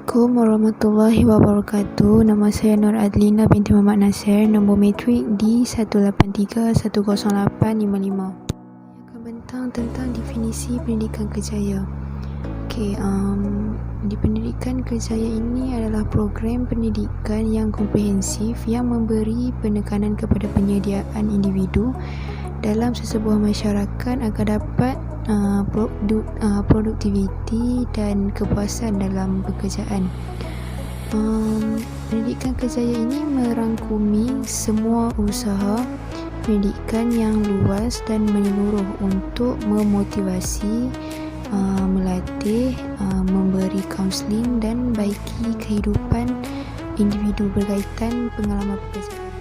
Assalamualaikum warahmatullahi wabarakatuh. Nama saya Nur Adlina binti Muhammad Nasir. Nombor matrik D183108555. Akan bentang tentang definisi pendidikan kerjaya. Di pendidikan kerjaya ini adalah program pendidikan yang komprehensif yang memberi penekanan kepada penyediaan individu dalam sesebuah masyarakat agar dapat produktiviti dan kepuasan dalam pekerjaan. Pendidikan kerjaya ini merangkumi semua usaha pendidikan yang luas dan menyeluruh untuk memotivasi, melatih, memberi kaunseling dan baiki kehidupan individu berkaitan pengalaman pekerjaan.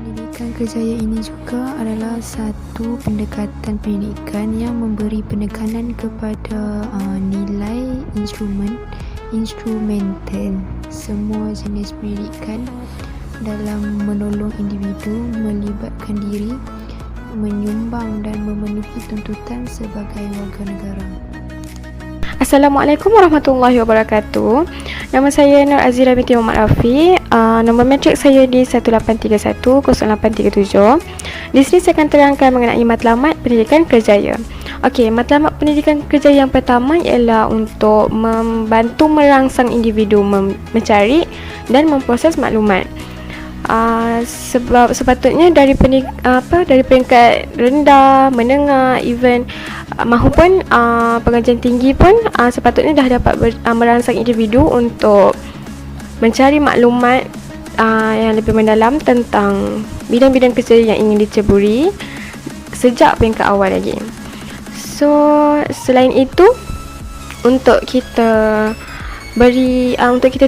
Pendidikan kerjaya ini juga adalah satu pendekatan pendidikan yang memberi penekanan kepada nilai instrumental semua jenis pendidikan dalam menolong individu melibatkan diri, menyumbang dan memenuhi tuntutan sebagai warga negara. Assalamualaikum warahmatullahi wabarakatuh. Nama saya Nur Azira binti Muhammad Rafi. Nombor matrik saya di 18310837. Di sini saya akan terangkan mengenai matlamat pendidikan kerjaya. Okey, matlamat pendidikan kerjaya yang pertama ialah untuk membantu merangsang individu mencari dan memproses maklumat. Sebab sepatutnya dari peringkat rendah, menengah, even mahupun pengajian tinggi pun sepatutnya dah dapat merangsang individu untuk mencari maklumat yang lebih mendalam tentang bidang-bidang kerja yang ingin diceburi sejak peringkat awal lagi. So, selain itu, untuk kita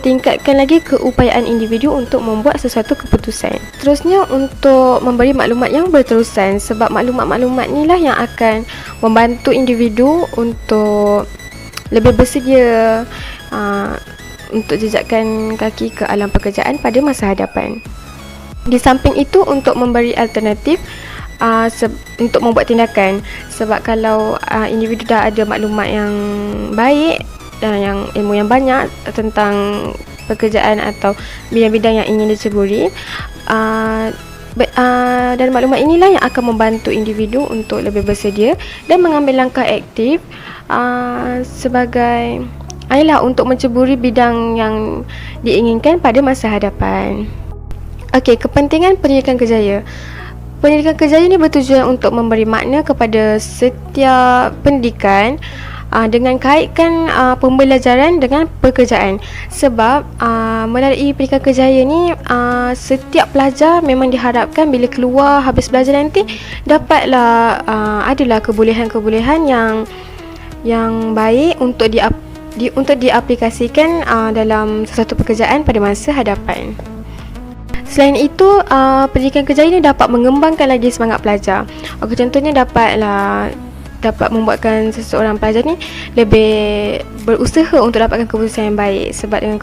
tingkatkan lagi keupayaan individu untuk membuat sesuatu keputusan. Terusnya, untuk memberi maklumat yang berterusan, sebab maklumat-maklumat inilah yang akan membantu individu untuk lebih bersedia untuk jejakkan kaki ke alam pekerjaan pada masa hadapan. Di samping itu, untuk memberi alternatif untuk membuat tindakan, sebab kalau individu dah ada maklumat yang baik, yang ilmu yang banyak tentang pekerjaan atau bidang-bidang yang ingin diceburi, dan maklumat inilah yang akan membantu individu untuk lebih bersedia dan mengambil langkah aktif sebagai untuk menceburi bidang yang diinginkan pada masa hadapan. Okey, kepentingan pendidikan kerjaya. Pendidikan kerjaya ini bertujuan untuk memberi makna kepada setiap pendidikan dengan kaitkan pembelajaran dengan pekerjaan. Sebab melalui pendidikan kerjaya ni setiap pelajar memang diharapkan bila keluar habis belajar nanti dapatlah adalah kebolehan-kebolehan yang baik untuk diaplikasikan dalam sesuatu pekerjaan pada masa hadapan. Selain itu, pendidikan kerjaya ini dapat mengembangkan lagi semangat pelajar. Contohnya dapat membuatkan seseorang pelajar ni lebih berusaha untuk dapatkan keputusan yang baik. Sebab dengan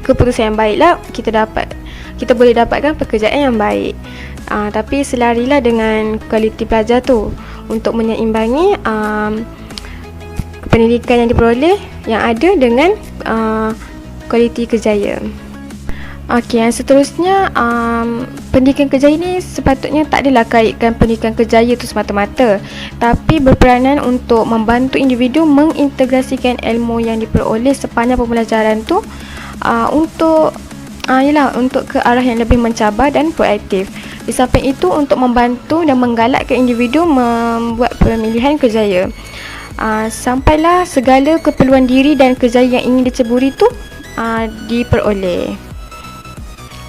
keputusan yang baiklah kita boleh dapatkan pekerjaan yang baik. Tapi selarilah dengan kualiti pelajar tu untuk menyeimbangi pendidikan yang diperoleh yang ada dengan kualiti kerjaya. Okey, yang seterusnya, pendidikan kerjaya ini sepatutnya tak adalah kaitkan pendidikan kerjaya itu semata-mata, tapi berperanan untuk membantu individu mengintegrasikan ilmu yang diperoleh sepanjang pembelajaran tu untuk ke arah yang lebih mencabar dan proaktif. Di samping itu, untuk membantu dan menggalakkan individu membuat pemilihan kerjaya sampailah segala keperluan diri dan kerjaya yang ingin diceburi tu diperoleh.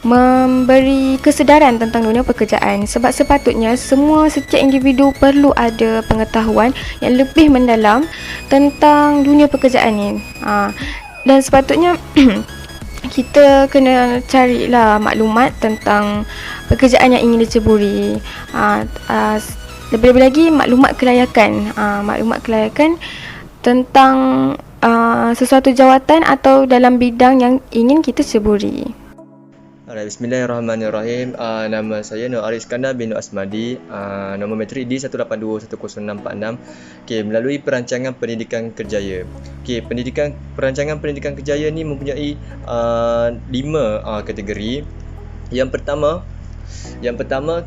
Memberi kesedaran tentang dunia pekerjaan, sebab sepatutnya setiap individu perlu ada pengetahuan yang lebih mendalam tentang dunia pekerjaan ni. Dan sepatutnya kita kena carilah maklumat tentang pekerjaan yang ingin diceburi. Lebih-lebih lagi maklumat kelayakan tentang sesuatu jawatan atau dalam bidang yang ingin kita ceburi. Alright, bismillahirrahmanirrahim. Nama saya Nur Arif Iskandar bin Nur Asmadi. Nombor matrik D1821046. Okey, melalui perancangan pendidikan kerjaya. Okey, perancangan pendidikan kerjaya ni mempunyai 5 kategori. Yang pertama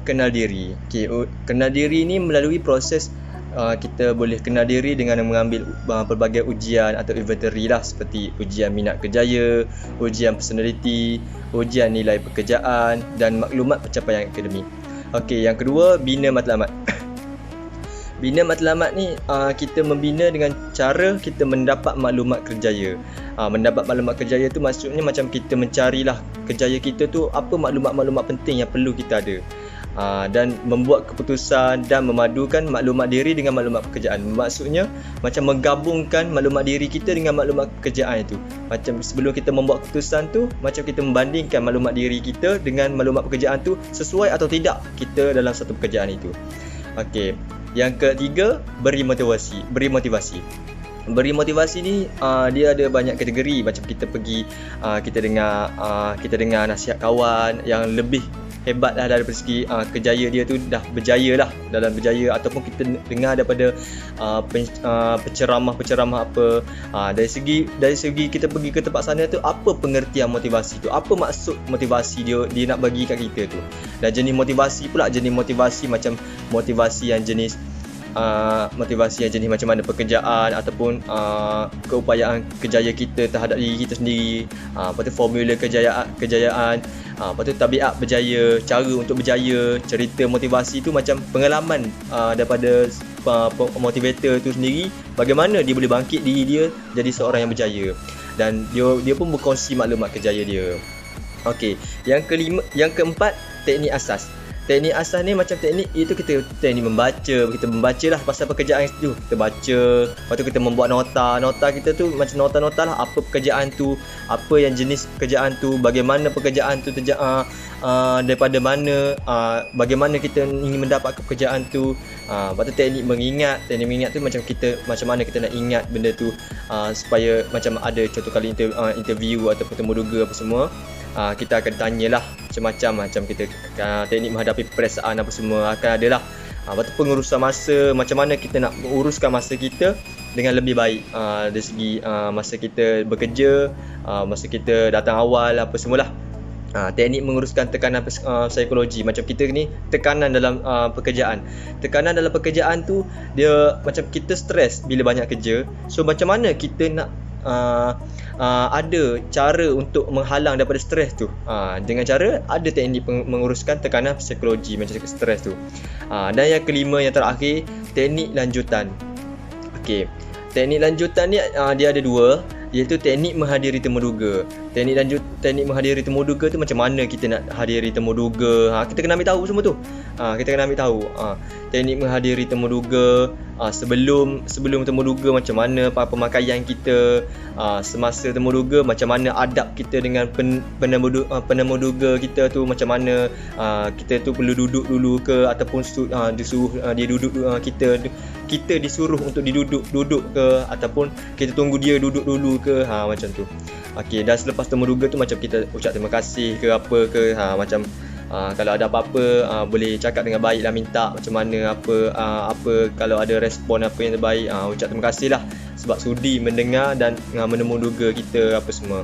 kenal diri. Okey, kenal diri ni melalui proses kita boleh kenal diri dengan mengambil pelbagai ujian atau inventory lah, seperti ujian minat kerjaya, ujian personality, ujian nilai pekerjaan dan maklumat pencapaian akademik. Okey, yang kedua, bina matlamat. Bina matlamat ni kita membina dengan cara kita mendapat maklumat kerjaya. Mendapat maklumat kerjaya tu maksudnya macam kita mencarilah kerjaya kita tu apa maklumat-maklumat penting yang perlu kita ada. Dan membuat keputusan dan memadukan maklumat diri dengan maklumat pekerjaan. Maksudnya macam menggabungkan maklumat diri kita dengan maklumat pekerjaan itu. Macam sebelum kita membuat keputusan tu, macam kita membandingkan maklumat diri kita dengan maklumat pekerjaan tu sesuai atau tidak kita dalam satu pekerjaan itu. Okey. Yang ketiga, beri motivasi. Beri motivasi ni dia ada banyak kategori. Macam kita pergi kita dengar nasihat kawan yang lebih hebat lah dari segi kerjaya dia tu dah berjaya lah dalam berjaya, ataupun kita dengar daripada penceramah apa dari segi kita pergi ke tempat sana tu, apa pengertian motivasi tu, apa maksud motivasi dia nak bagi kat kita tu. Dan jenis motivasi macam motivasi yang jenis macam mana pekerjaan ataupun keupayaan kerjaya kita terhadap diri kita sendiri, lepas tu formula kejayaan, lepas tu tabiat berjaya, cara untuk berjaya, cerita motivasi tu macam pengalaman daripada motivator tu sendiri, bagaimana dia boleh bangkit diri dia jadi seorang yang berjaya, dan dia pun berkongsi maklumat kerjaya dia. Okey, yang keempat, teknik asas. Teknik asas ni macam teknik teknik membaca lah pasal pekerjaan itu. Kita baca, lepas tu kita membuat nota kita tu macam nota-nota lah, apa pekerjaan tu, apa yang jenis pekerjaan tu, bagaimana pekerjaan tu daripada mana, bagaimana kita ingin mendapat pekerjaan tu. Lepas tu teknik mengingat tu macam mana kita nak ingat benda tu, supaya macam ada contoh kali interview ataupun temu duga apa semua. Kita akan tanyalah macam-macam, macam kita teknik menghadapi perasaan apa semua akan ada lah. Lepas tu pengurusan masa, macam mana kita nak uruskan masa kita dengan lebih baik dari segi masa kita bekerja, masa kita datang awal apa semualah. Teknik menguruskan tekanan psikologi, macam kita ni tekanan dalam pekerjaan. Tekanan dalam pekerjaan tu dia macam kita stres bila banyak kerja. So macam mana kita nak ada cara untuk menghalang daripada stres tu, dengan cara ada teknik menguruskan tekanan psikologi macam stres tu. Dan yang kelima, yang terakhir, teknik lanjutan. Okey, teknik lanjutan ni dia ada dua, iaitu teknik menghadiri temu duga. Teknik menghadiri temu duga tu macam mana kita nak hadiri temu duga. Kita kena ambil tahu semua tu. Teknik menghadiri temu duga, sebelum temu duga macam mana pemakaian kita, semasa temu duga macam mana adab kita dengan penemu duga kita tu, macam mana kita tu perlu duduk dulu ke ataupun disuruh dia duduk, kita disuruh untuk duduk ke ataupun kita tunggu dia duduk dulu ke, macam tu. Okey, dan selepas temu duga tu macam kita ucap terima kasih ke apa ke, macam kalau ada apa-apa boleh cakap dengan baik lah, minta macam mana apa kalau ada respon apa yang terbaik, ucap terima kasih lah sebab sudi mendengar dan menemu duga kita apa semua.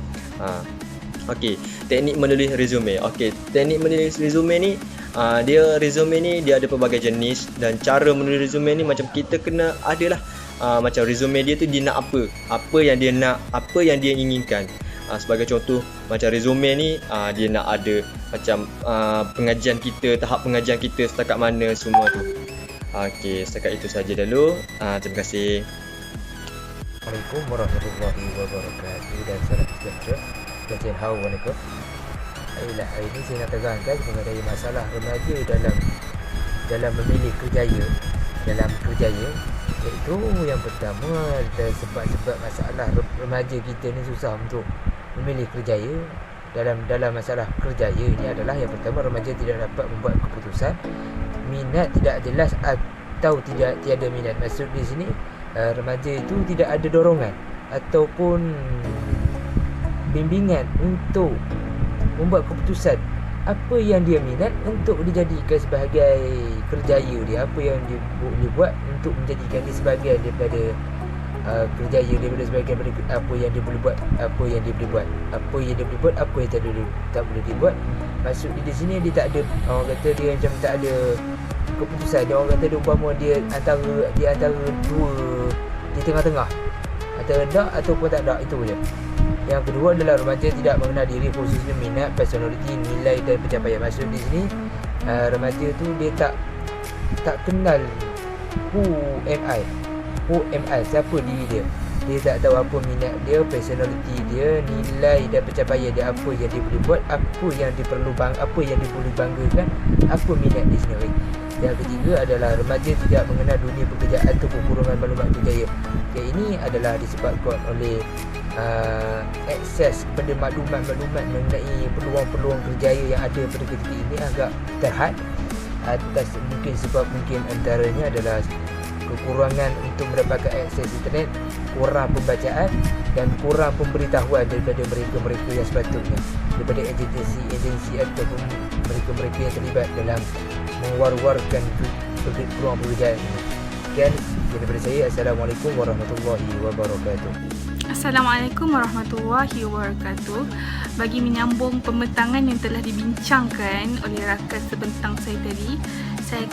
Okey, teknik menulis resume. Okey, teknik menulis resume ni dia ada pelbagai jenis, dan cara menulis resume ni macam kita kena adalah macam resume dia tu dia nak apa yang dia nak, apa yang dia inginkan. Sebagai contoh, macam resume ni dia nak ada macam pengajian kita, tahap pengajian kita setakat mana, semua tu. Okey, setakat itu saja dulu. Terima kasih. Assalamualaikum warahmatullahi wabarakatuh, dan salam sejahtera. Kajian Assalamualaikum. Hari ini saya nak terangkan mengenai masalah remaja dalam memilih kerjaya, iaitu yang pertama ada sebab-sebab masalah remaja kita ni susah untuk memilih kerjaya. Dalam masalah kerjaya ini adalah yang pertama, remaja tidak dapat membuat keputusan, minat tidak jelas atau tiada minat. Maksud di sini remaja itu tidak ada dorongan ataupun bimbingan untuk membuat keputusan apa yang dia minat untuk dijadikan sebagai kerjaya dia, apa yang dia boleh buat untuk menjadikan dia sebagai daripada kerjaya daripada sebagai apa yang dia boleh buat, apa yang dia boleh buat, apa yang dia boleh buat, apa yang tak boleh dibuat. Maksud dia di sini dia tak ada, orang kata dia macam tak ada keputusan. Dia orang kata dia umpama dia antara dua, di tengah-tengah, antara dak ataupun tak dak, itu je. Yang kedua adalah remaja tidak mengenal diri, khususnya minat, personaliti, nilai dan pencapaian. Maksud di sini remaja tu dia tak kenal who am I, siapa diri dia. Dia tak tahu apa minat dia, personaliti dia, nilai dan pencapaian dia, apa yang dia boleh buat, apa yang dia perlu apa yang dia boleh banggakan, apa minat dia sendiri. Yang ketiga adalah remaja tidak mengenal dunia pekerjaan atau kekurangan maklumat kerjaya. Ini adalah disebabkan oleh akses kepada maklumat-maklumat mengenai peluang-peluang kerjaya yang ada pada ketika ini agak terhad, atas mungkin antaranya adalah kekurangan untuk mendapatkan akses internet, kurang pembacaan dan kurang pemberitahuan daripada mereka-mereka yang sepatutnya, daripada agensi ataupun mereka-mereka yang terlibat dalam mewar-warkan peluang pekerjaan ini. Sekian daripada saya. Assalamualaikum warahmatullahi wabarakatuh. Assalamualaikum warahmatullahi wabarakatuh. Bagi menyambung pembentangan yang telah dibincangkan oleh rakan sebentang saya tadi, saya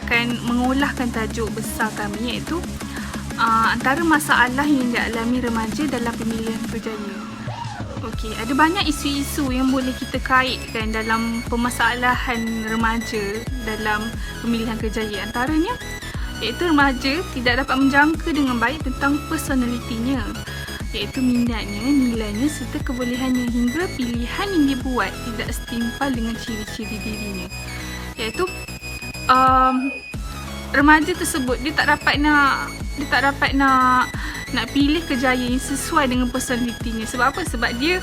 akan mengulahkan tajuk besar kami, iaitu antara masalah yang dialami remaja dalam pemilihan kerjaya. Okey, ada banyak isu-isu yang boleh kita kaitkan dalam permasalahan remaja dalam pemilihan kerjaya. Antaranya iaitu remaja tidak dapat menjangka dengan baik tentang personalitinya, iaitu minatnya, nilainya serta kebolehannya, hingga pilihan yang dia buat tidak setimpal dengan ciri-ciri dirinya. Iaitu remaja tersebut dia tak dapat nak pilih kerjaya yang sesuai dengan personalitinya. Sebab apa? Sebab dia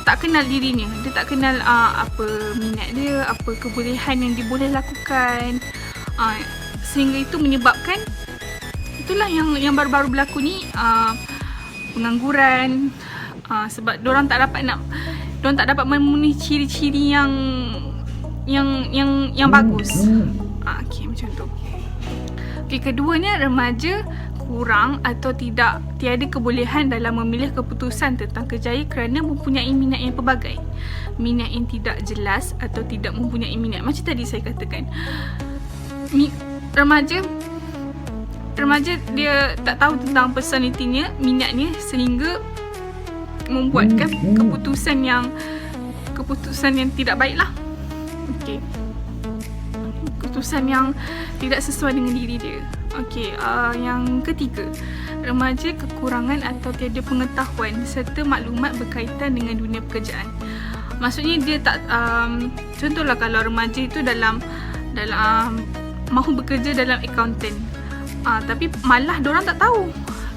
tak kenal dirinya. Dia tak kenal apa minat dia, apa kebolehan yang dia boleh lakukan. Sehingga itu menyebabkan itulah yang baru-baru berlaku ni, pengangguran, sebab diorang tak dapat memenuhi ciri-ciri yang bagus. Okey, macam tu. Okey, keduanya remaja kurang atau tiada kebolehan dalam memilih keputusan tentang kerjaya kerana mempunyai minat yang pelbagai. Minat yang tidak jelas atau tidak mempunyai minat. Macam tadi saya katakan, remaja dia tak tahu tentang personalitinya, minatnya, sehingga membuatkan keputusan yang tidak baiklah. Okey. Keputusan yang tidak sesuai dengan diri dia. Okey, yang ketiga, remaja kekurangan atau tiada pengetahuan serta maklumat berkaitan dengan dunia pekerjaan. Maksudnya dia tak contohlah kalau remaja itu dalam mahu bekerja dalam accountant, tapi malah diorang tak tahu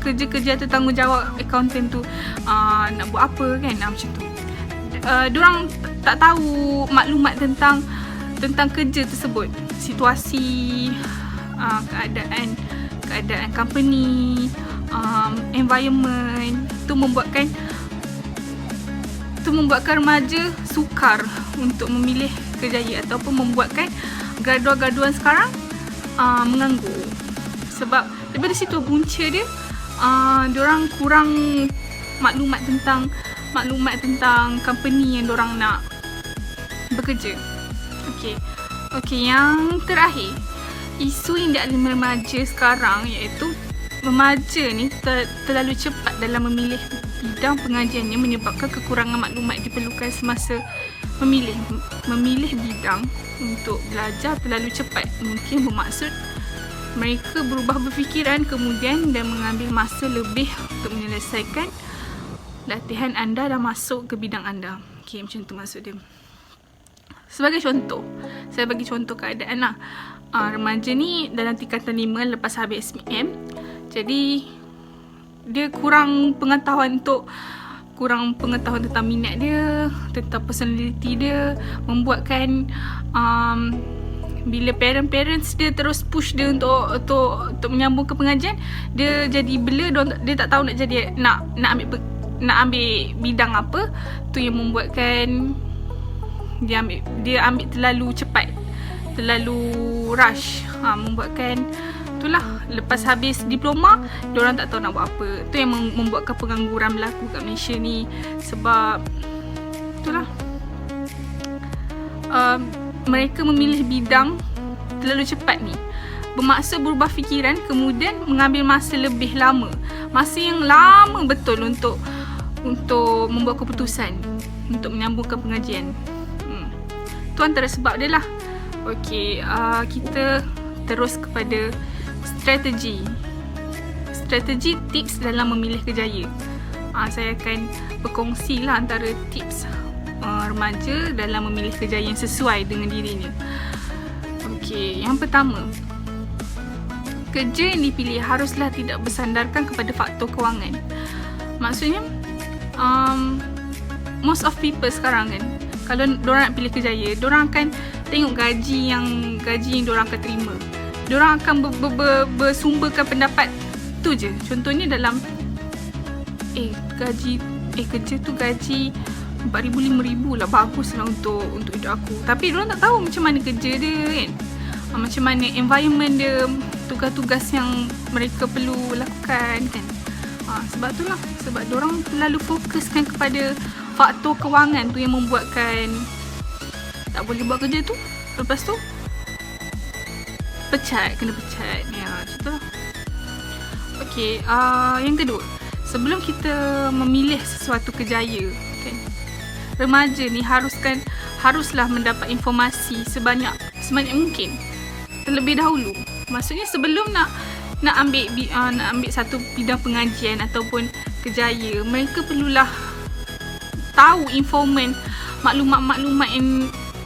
kerja-kerja atau tanggungjawab accountant tu nak buat apa kan, macam tu. Diorang tak tahu maklumat tentang kerja tersebut, situasi, keadaan company, environment. Itu membuatkan remaja sukar untuk memilih kerjaya, ataupun membuatkan graduan sekarang menganggur. Sebab daripada situ punca dia, diorang kurang maklumat tentang company yang diorang nak bekerja. Okey, yang terakhir, isu yang dialami remaja sekarang iaitu remaja ni terlalu cepat dalam memilih bidang pengajiannya, menyebabkan kekurangan maklumat diperlukan semasa memilih bidang untuk belajar terlalu cepat. Mungkin bermaksud mereka berubah berfikiran kemudian dan mengambil masa lebih untuk menyelesaikan latihan anda dan masuk ke bidang anda. Okey, macam tu maksud dia. Sebagai contoh, saya bagi contoh keadaan lah. Remaja ni dalam tingkatan 5 lepas habis SPM. Jadi dia kurang pengetahuan tentang minat dia, tentang personality dia, membuatkan bila parents dia terus push dia untuk menyambung ke pengajian, dia jadi bela, dia tak tahu nak nak ambil bidang apa, tu yang membuatkan dia ambil terlalu cepat, terlalu rush, membuatkan itulah lepas habis diploma diorang tak tahu nak buat apa. Tu yang membuatkan pengangguran berlaku kat Malaysia ni. Sebab itulah mereka memilih bidang terlalu cepat ni, bermaksud berubah fikiran, kemudian mengambil masa lebih lama, masa yang lama betul untuk membuat keputusan, untuk menyambungkan pengajian. Tu antara sebab dia lah. Okey, kita terus kepada strategi tips dalam memilih kerjaya. Saya akan berkongsi lah antara tips remaja dalam memilih kerjaya yang sesuai dengan dirinya. Okey, yang pertama, kerja yang dipilih haruslah tidak bersandarkan kepada faktor kewangan. Maksudnya most of people sekarang kan, kalau diorang nak pilih kerjaya, diorang akan tengok gaji yang diorang akan terima. Diorang akan bersumberkan pendapat tu je. Contohnya dalam kerja tu gaji 4,000, 5,000 lah, bagus lah untuk hidup aku. Tapi diorang tak tahu macam mana kerja dia kan, macam mana environment dia, tugas-tugas yang mereka perlu lakukan kan. Sebab tu lah, sebab diorang terlalu fokuskan kepada faktor kewangan tu yang membuatkan tak boleh buat kerja tu. Lepas tu kena pecat ya, macam tu lah. Okey, yang kedua, sebelum kita memilih sesuatu kerjaya kan, remaja ni haruslah mendapat informasi sebanyak mungkin terlebih dahulu. Maksudnya sebelum nak ambil satu bidang pengajian ataupun kerjaya, mereka perlulah tahu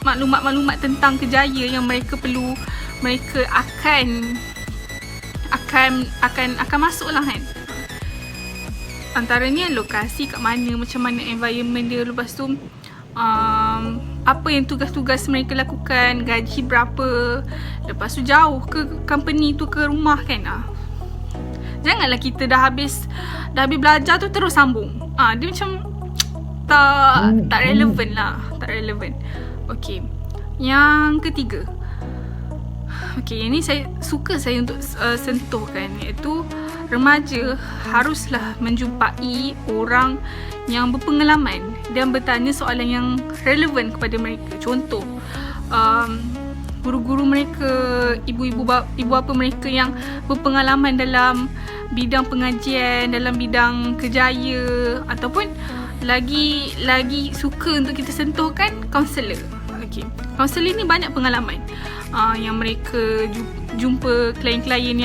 maklumat tentang kerjaya yang mereka akan masuk lah kan. Antaranya lokasi kat mana, macam mana environment dia, lepas tu apa yang tugas-tugas mereka lakukan, gaji berapa, lepas tu jauh ke company tu ke rumah kan. Janganlah kita dah habis belajar tu terus sambung. Dia macam tak relevan lah, tak relevan. Okey, yang ketiga. Okey, ini saya suka untuk sentuhkan, iaitu remaja haruslah menjumpai orang yang berpengalaman dan bertanya soalan yang relevan kepada mereka. Contoh, guru-guru mereka, ibu bapa mereka yang berpengalaman dalam bidang pengajian, dalam bidang kerjaya, ataupun lagi suka untuk kita sentuhkan, kaunselor. Okey, kaunselor ni banyak pengalaman yang mereka jumpa klien-klien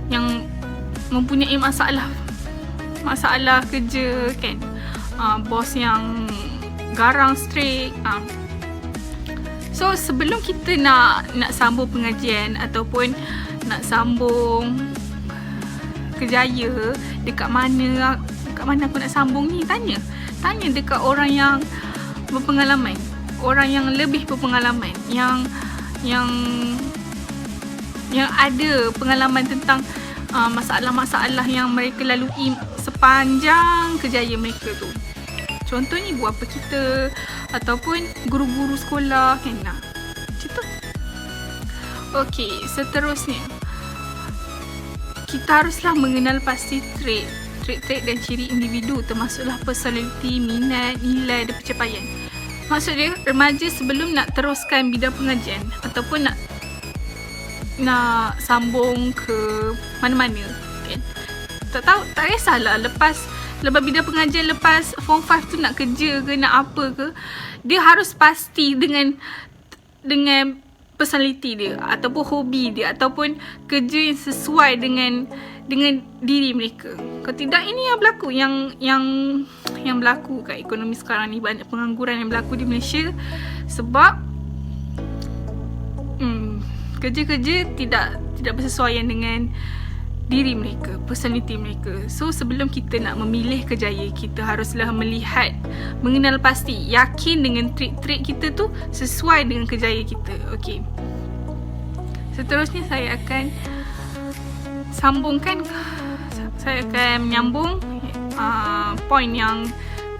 yang mempunyai masalah kerja kan, bos yang garang, strict. So sebelum kita nak sambung pengajian ataupun nak sambung kerjaya, dekat mana aku nak sambung ni, tanya dekat orang yang berpengalaman, orang yang lebih berpengalaman, yang ada pengalaman tentang masalah-masalah yang mereka lalui sepanjang kerjaya mereka tu. Contohnya ibu bapa kita ataupun guru-guru sekolah kan, macam tu. Okey, seterusnya kita haruslah mengenal pasti trait dan ciri individu, termasuklah personality, minat, nilai dan pencapaian. Maksud dia, remaja sebelum nak teruskan bidang pengajian ataupun nak sambung ke mana-mana kan, tak kisahlah lepas bidang pengajian, lepas form 5 tu nak kerja ke nak apa ke, dia harus pasti dengan personality dia ataupun hobi dia ataupun kerja yang sesuai dengan diri mereka. Kalau tidak, ini yang berlaku, yang berlaku kat ekonomi sekarang ni. Banyak pengangguran yang berlaku di Malaysia sebab kerja-kerja tidak bersesuaian dengan diri mereka, personality mereka. So sebelum kita nak memilih kerjaya, kita haruslah melihat, mengenal pasti, yakin dengan trait-trait kita tu sesuai dengan kerjaya kita. Okey, seterusnya saya akan menyambung poin yang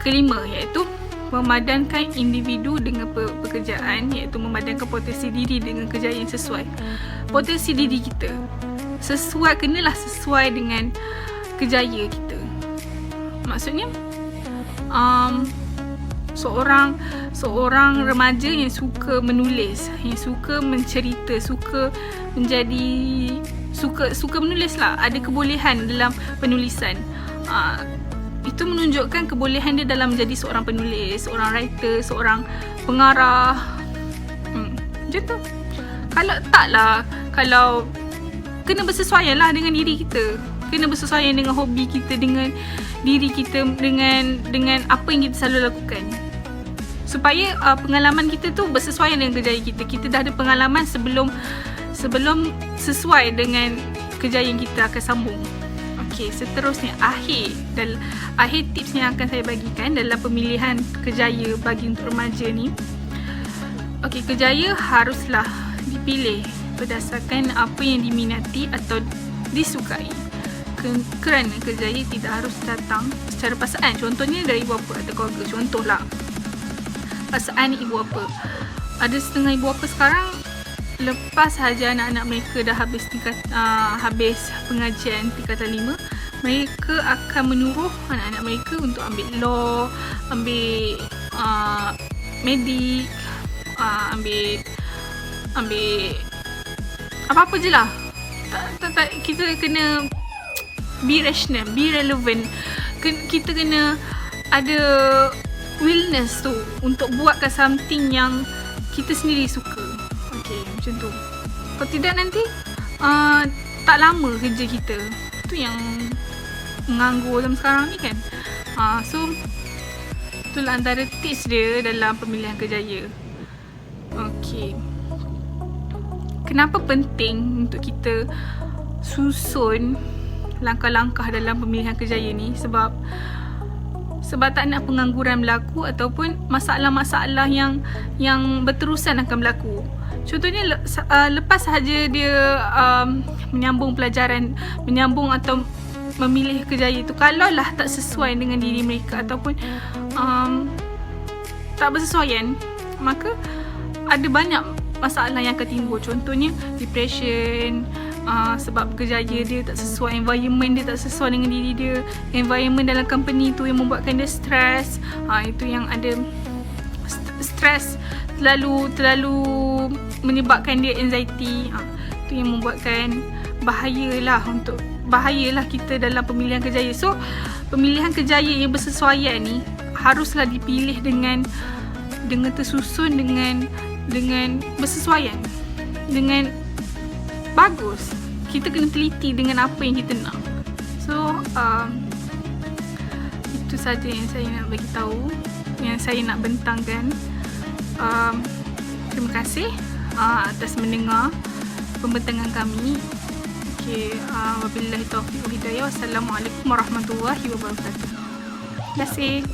kelima, iaitu memadankan individu dengan pekerjaan, iaitu memadankan potensi diri dengan kejayaan yang sesuai. Potensi diri kita kenalah sesuai dengan kejayaan kita. Maksudnya seorang remaja yang suka menulis, yang suka mencerita, suka menulis lah, ada kebolehan dalam penulisan. Itu menunjukkan kebolehan dia dalam menjadi seorang penulis, seorang writer, seorang pengarah. Macam tu. Kalau kena bersesuaian lah dengan diri kita, kena bersesuaian dengan hobi kita, dengan diri kita, dengan apa yang kita selalu lakukan, supaya pengalaman kita tu bersesuaian dengan kejayaan kita. Kita dah ada pengalaman sebelum sesuai dengan kejayaan kita akan sambung. Okey, seterusnya akhir tips yang akan saya bagikan dalam pemilihan kejaya bagi untuk remaja ni. Okey, kejaya haruslah dipilih berdasarkan apa yang diminati atau disukai. Kerana kejaya tidak harus datang secara paksaan. Contohnya dari ibu bapa atau keluarga. Contohlah, paksaan ibu bapa. Ada setengah ibu bapa sekarang, lepas sahaja anak-anak mereka dah habis pengajian tingkatan 5, mereka akan menyuruh anak-anak mereka untuk ambil law, ambil medik, ambil apa-apa je lah. Kita kena be rational, be relevant. Kita kena ada willingness tu untuk buatkan something yang kita sendiri suka. Okay, macam tu. Kalau tidak nanti tak lama kerja kita. Tu yang menganggur dalam sekarang ni kan. So itulah antara tips dia dalam pemilihan kejaya. Okay, kenapa penting untuk kita susun langkah-langkah dalam pemilihan kejaya ni? Sebab tak nak pengangguran berlaku ataupun masalah-masalah yang berterusan akan berlaku. Contohnya lepas sahaja dia menyambung pelajaran, menyambung atau memilih kejaya itu, kalaulah tak sesuai dengan diri mereka ataupun tak bersesuaian, maka ada banyak masalah yang akan timbul. Contohnya depression, sebab kejaya dia tak sesuai, environment dia tak sesuai dengan diri dia, environment dalam company tu yang membuatkan dia stres. Itu yang ada stres terlalu menyebabkan dia anxiety. Itu yang membuatkan bahayalah kita dalam pemilihan kejaya. So pemilihan kejaya yang bersesuaian ni haruslah dipilih dengan tersusun, dengan bersesuaian, dengan bagus. Kita kena teliti dengan apa yang kita nak. So itu saja yang saya nak bagi tahu, yang saya nak bentangkan. Terima kasih atas mendengar pembentangan kami. Okey, wabillahi taufiq wal hidayah. Wassalamualaikum warahmatullahi wabarakatuh. Terima kasih.